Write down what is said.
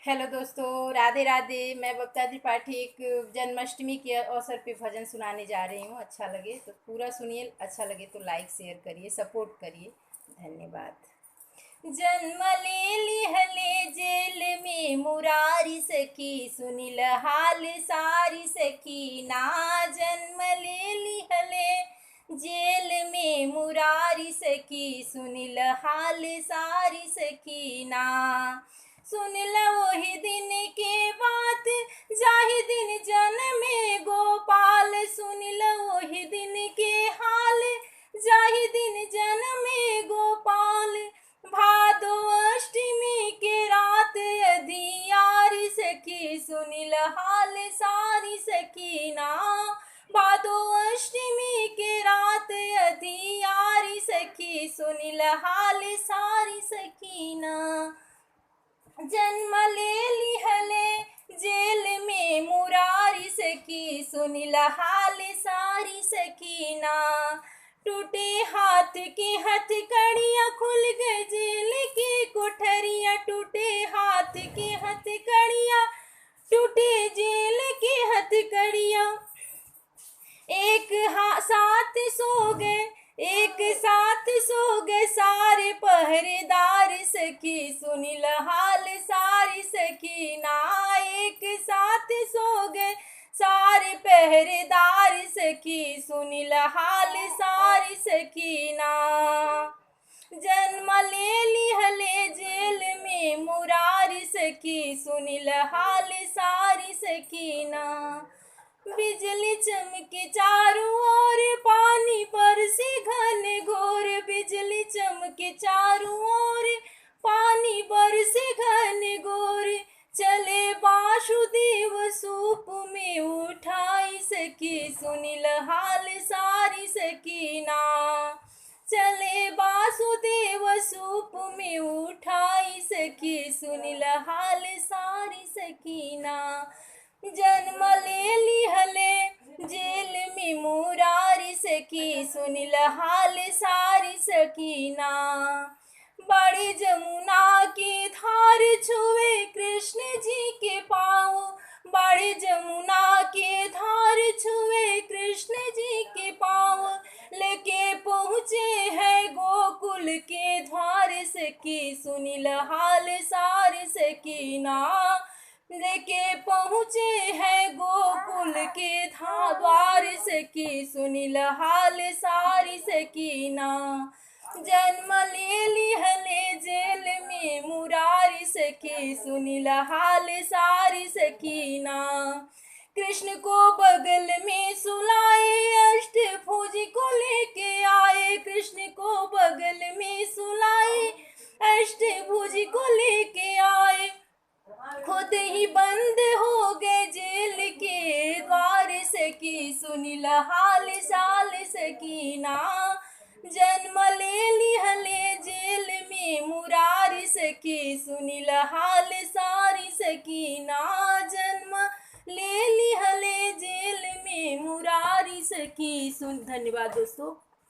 Hello दोस्तों, राधे राधे। मैं बबता त्रिपाठी एक जन्माष्टमी के अवसर पे भजन सुनाने जा रही हूँ। अच्छा लगे तो पूरा सुनिए, अच्छा लगे तो लाइक शेयर करिए, सपोर्ट करिए। धन्यवाद। जन्म ले लिहले जेल में मुरारी सखी, सुनिल हाल सारी सखी ना। जन्म ले लिहले जेल में मुरारी सखी, सुनिल हाल सारी सखी ना। सुनिल वही दिन के बात, जाहि दिन जन्मे गोपाल। सुनिल वही दिन के हाल, जाहि दिन जन्मे गोपाल। भादो अष्टमी के रात अधियारी सखी, सुनिल हाल सारी सखी ना। भादो अष्टमी के रात अधियारी सखी, सुनिल हाल सारी सखी ना। जन्म ले लिहले जेल में मुरारी सखी, सुनिल हाल सारी सखी ना। टूटे हाथ की हथकड़ियाँ, खुल गए जेल की कोठरियाँ। टूटे हाथ की हथकड़ियाँ, टूटे जेल की हथकड़ियाँ। एक साथ सो गए, एक साथ सो गए सारे पहरेदार सखी, सुनिल हाल सारी सखी ना। एक साथ सो गए सारे पहरेदार सखी, सुनिल हाल सारी सखी ना। जन्म ले लिहले जेल में मुरारी सखी, सुनिल हाल सारी सखी ना। बिजली चमके चारों ओर, पानी बरसे घन घोर। बिजली चमके चारों ओर, पानी बरसे घन घोर। चले वासुदेव सूप में उठाई सखी, सुनिल हाल सारी सखी ना। चले वासुदेव सूप में उठाई सखी, सुनिल हाल सारी सखी ना। जन्म ले लिहले जेल में मुरारी सखी, सुनिल हाल सारी सखी ना। बड़ी जमुना की धार छुए कृष्ण जी के पाँव। बड़ी जमुना के धार छुए कृष्ण जी के पाँव। लेके पहुँचे है गोकुल के द्वार सखी, सुनिल हाल सारी सखी ना। लेके पहुँचे है गोकुल के द्वार सखी, सुनिल हाल सारी सखी ना। जन्म ले लिहले जेल में मुरारी सखी, सुनिल हाल सारी सखी ना। कृष्ण को बगल में सुलाए, अष्टभुजी को लेके आए। कृष्ण को बगल में सुलाए, अष्टभुजी को लेके आए। खुद ही बंद हो गए जेल के द्वार सखी, सुनिल हाल साल सखी ना। जन्म ले लिहले जेल में मुरारी सखी, सुनिल हाल सारी सखी ना। जन्म ले लिहले जेल में मुरारी सखी सुन। धन्यवाद दोस्तों।